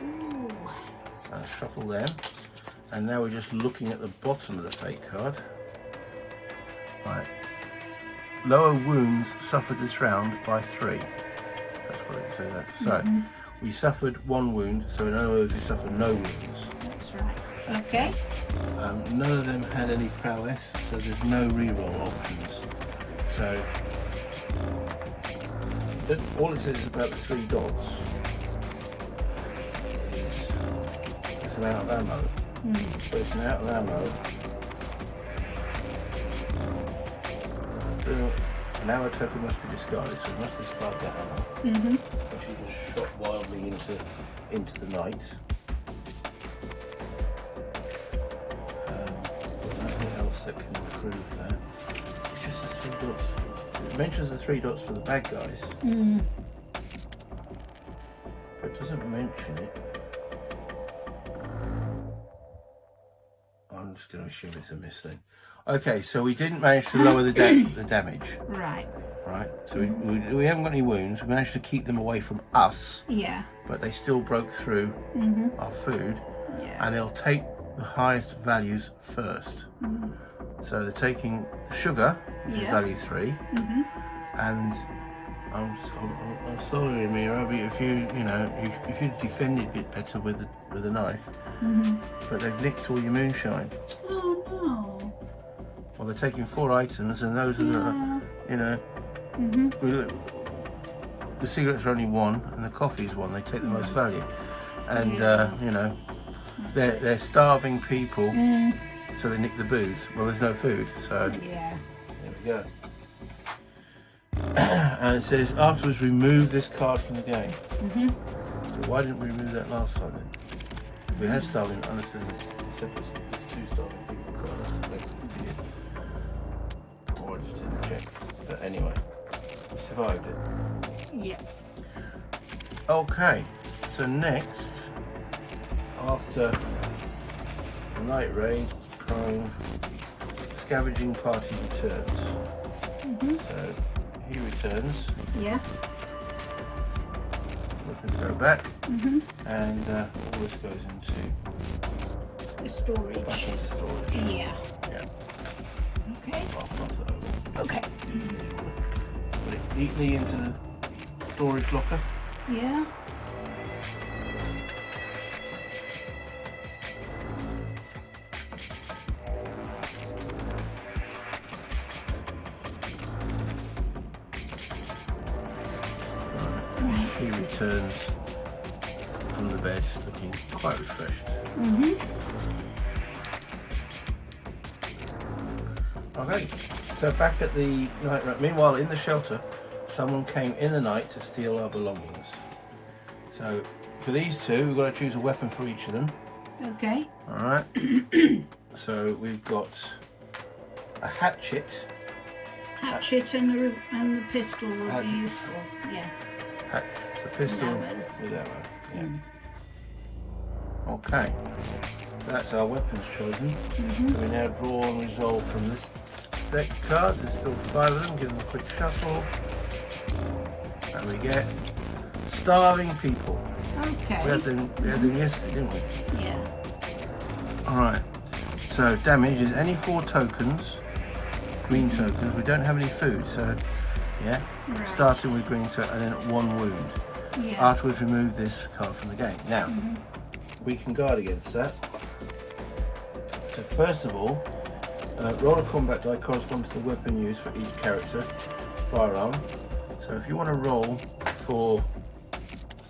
Ooh. and shuffle them. And now we're just looking at the bottom of the fate card. Right. Lower wounds suffered this round by 3. That's what it says. So we suffered 1 wound. So in other words, we suffered no wounds. That's right. Okay. None of them had any prowess, so there's no reroll options. So all it says is about the 3 dots is it's an out of ammo. But it's an out of ammo. An ammo token must be discarded, so we must discard that ammo. Which is just shot wildly into the night. Nothing else that can improve that. It's just the 3 dots. It mentions the 3 dots for the bad guys. But it doesn't mention it. I'm just going to assume it's a miss then. Okay, so we didn't manage to lower the damage. Right. Right, so we haven't got any wounds. We managed to keep them away from us, Yeah. but they still broke through our food, Yeah. and they'll take the highest values first. So they're taking sugar, which is Yeah. value 3, and I'm sorry, Amira, but if you defended a bit better with a knife, but they've nicked all your moonshine. Oh no. Well, they're taking 4 items, and those are the cigarettes are only 1, and the coffee is 1. They take the most value, and they're starving people, so they nick the booze. Well, there's no food, so Yeah. there we go. And it says afterwards remove this card from the game. So why didn't we remove that last time then? We had starving, unless there's separate, there's 2 starving people cards. Or I just didn't check. But anyway, we survived it. Yeah. Okay, so next, after the night raid, crime, scavenging party returns. So he returns. Yeah. We can go back, and all this goes into The storage. back into storage. Yeah. Yeah, Okay. I'll pass it over. Okay. Put it neatly into the storage locker. Yeah. She returns the bed, looking quite refreshed. Okay, so back at the night room. Meanwhile, in the shelter, someone came in the night to steal our belongings. So for these two, we've got to choose a weapon for each of them. Okay. All right. So we've got a hatchet. Hatchet and the pistol will be useful. Yeah. The pistol with arrow. Yeah. Okay. That's our weapons chosen. So we now draw and resolve from this deck of cards. There's still 5 of them. Give them a quick shuffle. And we get starving people. Okay. We had them yesterday, didn't we? Yeah. Alright. So damage is any 4 tokens. Green tokens. We don't have any food, so yeah. Right. Starting with green token and then 1 wound. Yeah. Afterwards remove this card from the game. Now we can guard against that. So first of all, roll a combat die corresponds to the weapon used for each character firearm. So if you want to roll for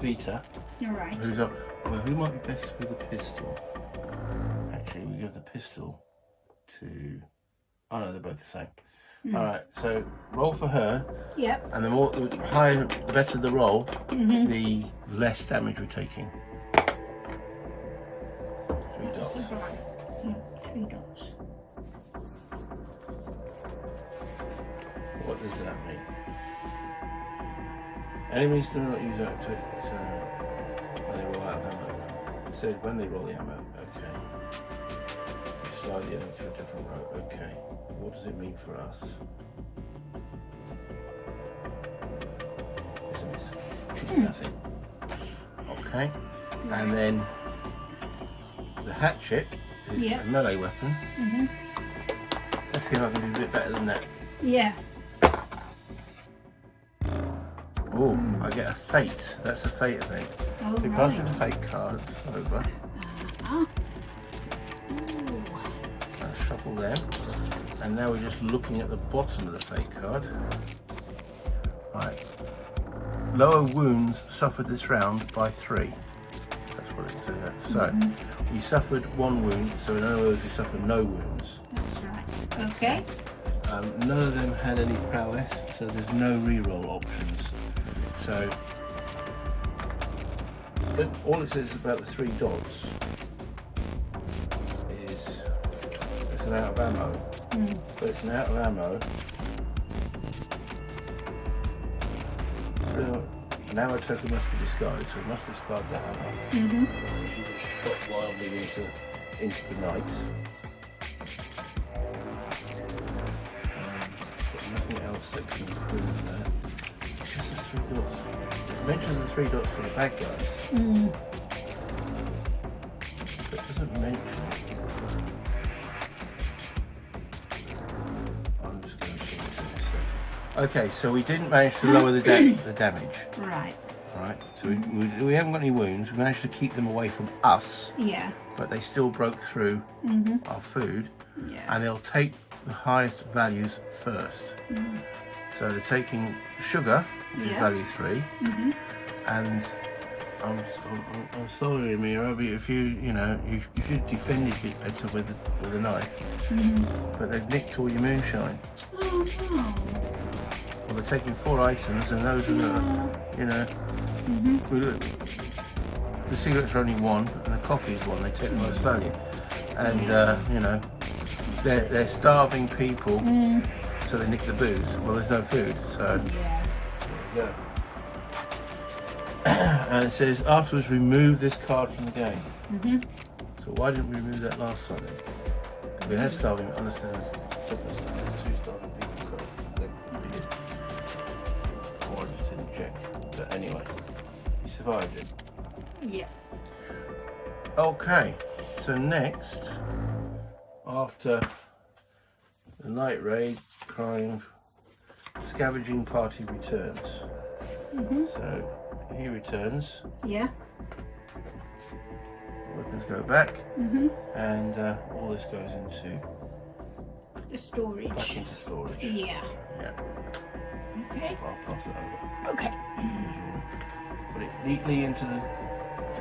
Vita, You're right. who's up? Well, who might be best with the pistol? Actually, we give the pistol to. Oh no, they're both the same. All right, so roll for her, Yep. and the higher, the better the roll, the less damage we're taking. 3 dots. Yeah, 3 dots. What does that mean? Enemies do not use active, so they roll out of ammo. It said when they roll the ammo, okay. You slide the enemy to a different row, okay. What does it mean for us? It's a miss. Nothing. Okay. And then the hatchet is a melee weapon. Let's see if I can do a bit better than that. Yeah. Oh, I get a fate. That's a fate event. Oh, So pass me the fate cards over. Let's shuffle them. And now we're just looking at the bottom of the fate card. Right. Lower wounds suffered this round by 3. That's what it says. So we suffered 1 wound, so in other words we suffered no wounds. That's right. Okay. None of them had any prowess, so there's no reroll options. So all it says about the 3 dots is it's an out of ammo. But it's an out of ammo. An ammo token must be discarded, so we must discard that ammo. She just shot wildly into the night. But nothing else that can improve that. It's just the 3 dots. It mentions the 3 dots for the bad guys. But it doesn't mention. I'm just going to shoot this. Okay, so we didn't manage to lower the damage. Right. Right, so we haven't got any wounds. We managed to keep them away from us. Yeah. But they still broke through our food. Yeah. And they'll take the highest values first. So they're taking sugar, which is value 3, and I'm sorry, Amira, but if you defended it better with a knife, but they've nicked all your moonshine. Oh no. Well, they're taking 4 items, and those are we look. The cigarettes are only 1, and the coffee is 1. They take the most value, and they're starving people, so they nick the booze. Well, there's no food, so Yeah. there you go. And it says afterwards remove this card from the game. So why didn't we remove that last time then? We had starving, unless there's 2 starving people, so that could be it. Or I just didn't check. But anyway, you survived it. Yeah. Okay, so next, after the night raid, crime, scavenging party returns. So he returns, Yeah. weapons go back, and all this goes into The storage. back into storage. Yeah. Yeah, Okay. I'll pass it over. Okay. Put it neatly into the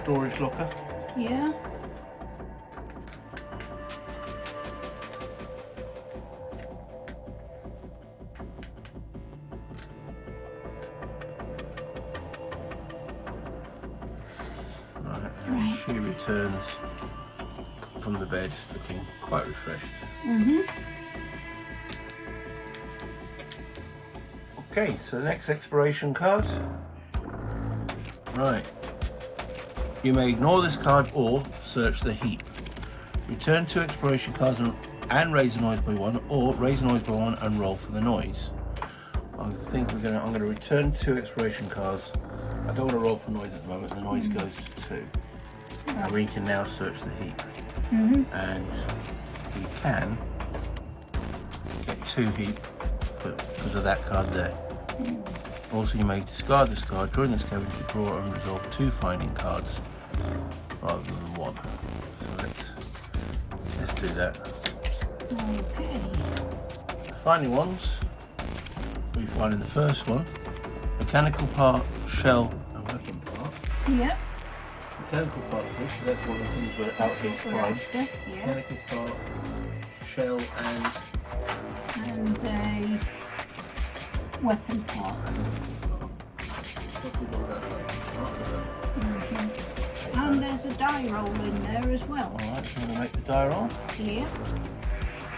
storage locker. Yeah. Right. She returns from the bed looking quite refreshed. Okay, so the next exploration card. Right. You may ignore this card or search the heap. Return 2 exploration cards and raise the noise by 1, or raise the noise by 1 and roll for the noise. I think I'm gonna return 2 exploration cards. I don't want to roll for noise at the moment. The noise goes to 2. And we can now search the heap. And we can get 2 heap because of that card there. Also, you may discard this card during this game to draw and resolve 2 finding cards rather than 1. So let's do that. Okay. The finding ones we find in the first one: mechanical part, shell, and weapon part. Yep. Mechanical parts, so that's one of the things we're out here to find. Yeah. Mechanical part, shell, and a weapon part. And there's a die roll in there as well. Alright, so I'm going to make the die roll. Yeah.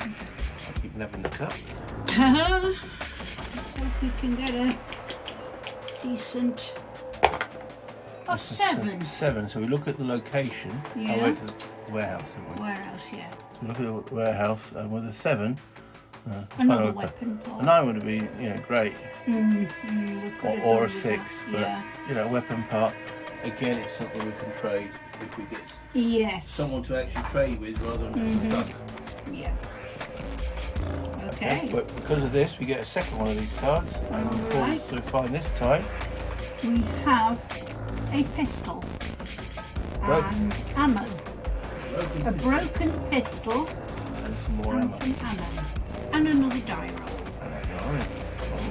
I'll keep nabbing the cup. Let's hope we can get a decent... Oh, 7. 7, so we look at the location. Yeah. I went to the warehouse, didn't we? Warehouse, yeah. We look at the warehouse, and with a 7, Another weapon part. A 9 would have been, great. Or a 6, but yeah. Weapon part. Again, it's something we can trade if we get someone to actually trade with rather than stuck. Yeah. Okay. But because of this, we get a second one of these cards, and Alright. to find this time, We have a pistol and ammo. A broken pistol and some more and ammo. some ammo. And another die roll. Alright.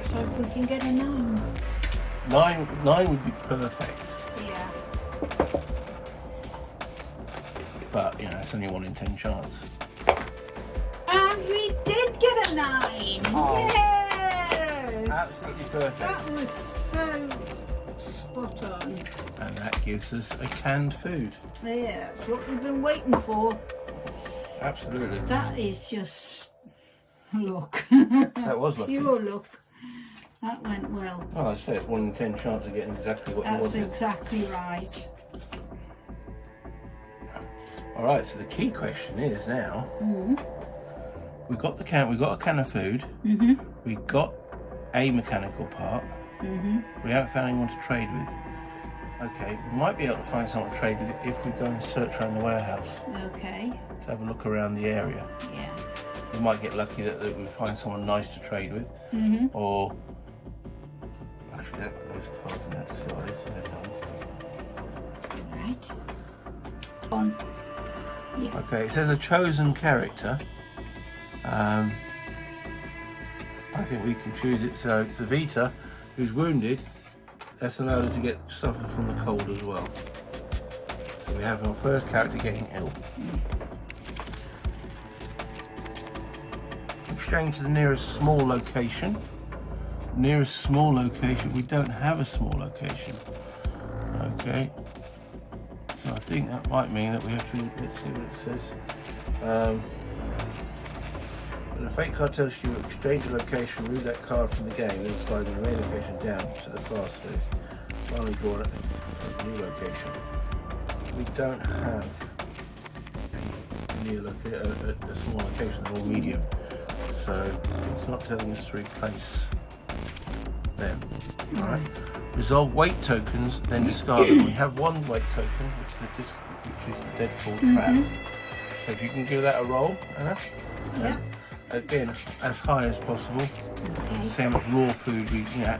So if we can get a 9. 9 would be perfect, Yeah. but it's only 1 in 10 chance. And we did get a 9. Oh. Yes. Absolutely perfect. That was so spot on. And that gives us a canned food. Yeah, that's what we've been waiting for. Absolutely. That is just luck. That was lucky. Pure luck. That went well. Well, I say it's 1 in 10 chance of getting exactly what you That's wanted. exactly right. Alright, so the key question is now, we've got a can of food, we've got a mechanical part, we haven't found anyone to trade with. Okay, we might be able to find someone to trade with if we go and search around the warehouse Okay. to have a look around the area. Yeah. We might get lucky that we find someone nice to trade with, or actually those cards in that side, they're done. Right. On. Yeah. Okay, it says a chosen character. I think we can choose it. So it's Vita, who's wounded. That's allowed her to suffer from the cold as well. So we have our first character getting ill. Exchange to the nearest small location. Nearest small location. We don't have a small location. Okay. So I think that might mean that we have to, let's see what it says. When a fate card tells you to exchange a location, remove that card from the game, then slide the remaining location down to the fast food. Finally draw a new location. We don't have a small location, they're all medium. So it's not telling us to replace them. Alright. Resolve weight tokens, then discard them. We have 1 weight token, which is the deadfall trap. So if you can give that a roll, Anna. Yeah. Again, as high as possible. Okay. See how much raw food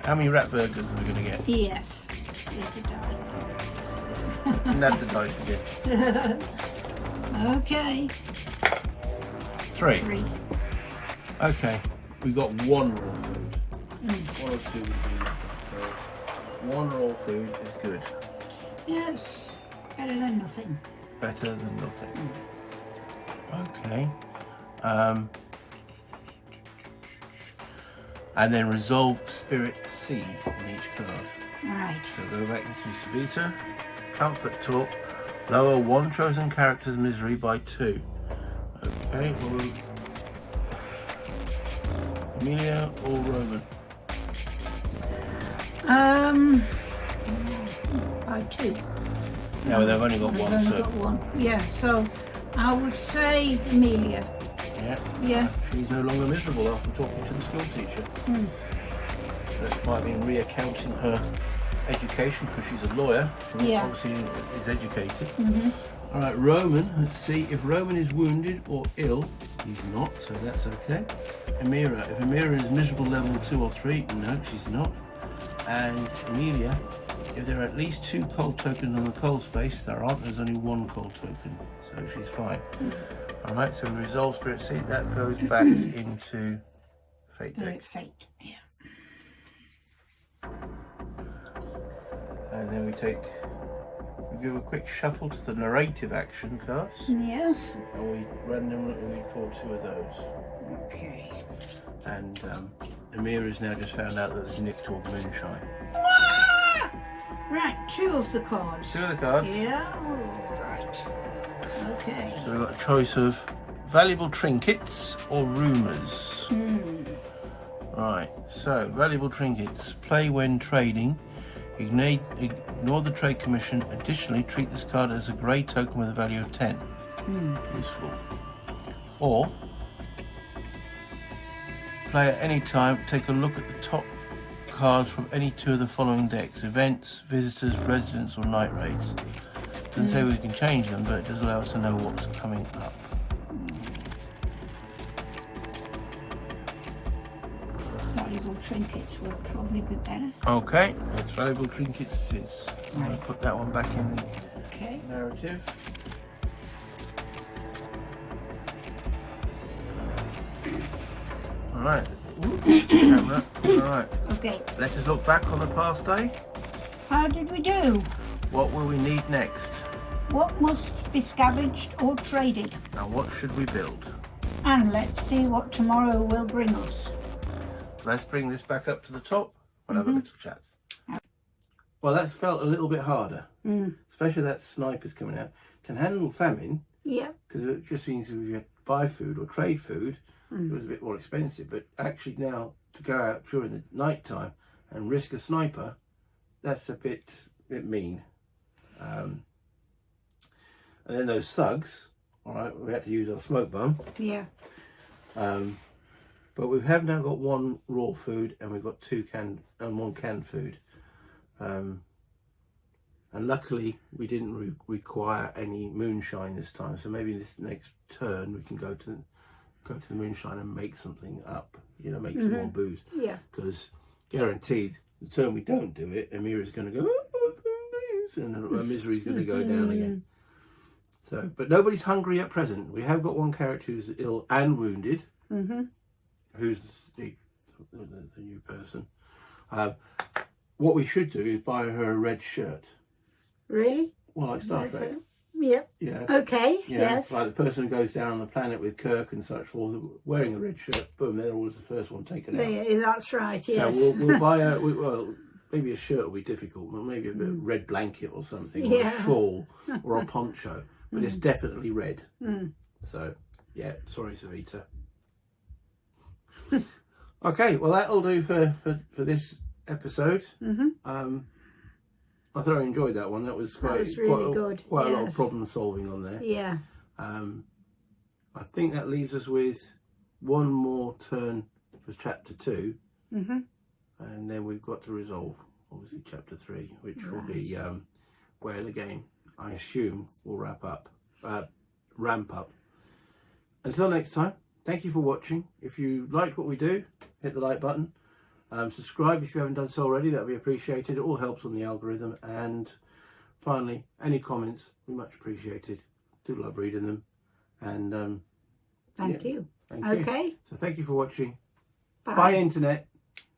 how many rat burgers are we going to get? Yes. Here's the die. Nab the dice again. Okay. 3. 3. Okay, we got 1 raw food. 1 or 2 would be enough. So 1 raw food is good. Yes. Better than nothing. Better than nothing. Okay. And then resolve Spirit C on each card. Right. So go back into Savita, Comfort Talk, lower one chosen character's misery by 2. Okay, well, Amelia or Roman? By 2. No, they've only got They've one, only so got one. Yeah, so I would say Amelia. yeah. Yeah. She's no longer miserable after talking to the school teacher. So it might have been reaccounting her education because she's a lawyer. She Yeah. obviously is educated. All right, Roman. Let's see if Roman is wounded or ill. He's not, so that's okay. Amira. If Amira is miserable level 2 or 3, no, she's not. And Amelia, if there are at least 2 cold tokens on the cold space, there aren't. There's only 1 cold token, so she's fine. All right, so we resolve Spirit Seed. That goes back into Fate deck. Fate, yeah. And then we give a quick shuffle to the narrative action cards. Yes. And we randomly draw 2 of those. Okay. And Amira's now just found out that there's Nick or Moonshine. Right, 2 of the cards. 2 of the cards. Yeah, right. Okay. So we've got a choice of valuable trinkets or rumours. Right, so valuable trinkets. Play when trading. Ignore the trade commission. Additionally, treat this card as a grey token with a value of 10. Useful. Or play at any time. Take a look at the top cards from any 2 of the following decks: events, visitors, residents, or night raids. Doesn't say we can change them, but it does allow us to know what's coming up. Valuable trinkets would probably be better. Okay, that's valuable trinkets it is. I'm going to put that one back in the Okay. narrative. Alright. Camera. Alright. Okay. Let us look back on the past day. How did we do? What will we need next? What must be scavenged or traded? And what should we build? And let's see what tomorrow will bring us. Let's bring this back up to the top. We'll have a little chat. Well, that's felt a little bit harder. Especially that sniper's coming out. Can handle famine. Yeah. Because it just means if you had to buy food or trade food, it was a bit more expensive. But actually now, to go out during the night time and risk a sniper, that's a bit mean. And then those thugs, all right, we had to use our smoke bomb. Yeah. But we have now got 1 raw food and we've got 2 canned and 1 canned food. And luckily we didn't require any moonshine this time. So maybe this next turn we can go to the moonshine and make something up. You know, make some more booze. Yeah. Because guaranteed, the turn we don't do it, Amira's going to go, oh, booze, and her misery's going to go down again. So, but nobody's hungry at present. We have got 1 character who's ill and wounded. Who's the new person. What we should do is buy her a red shirt. Really? Well, like Star Trek. Yeah. Yeah. Okay. Yeah, Yes. like the person who goes down on the planet with Kirk and such forth, wearing a red shirt, boom, they're always the first one taken out. Yeah, that's right. Yes. So we'll buy well, maybe a shirt will be difficult, but maybe a bit of red blanket or something, or a shawl, or a poncho, but it's definitely red. So, yeah, sorry, Savita. Okay, well that'll do for this episode. I thoroughly enjoyed that one. That was really good. Quite a lot of problem solving on there. Yeah. I think that leaves us with 1 more turn for chapter 2, and then we've got to resolve obviously chapter 3, which will be where the game, I assume, will ramp up. Until next time, thank you for watching. If you liked what we do, hit the like button. Subscribe if you haven't done so already, that would be appreciated. It all helps on the algorithm. And finally, any comments, we much appreciated. Do love reading them. And Thank you. Thank you. Okay. So thank you for watching. Bye. Bye, Internet.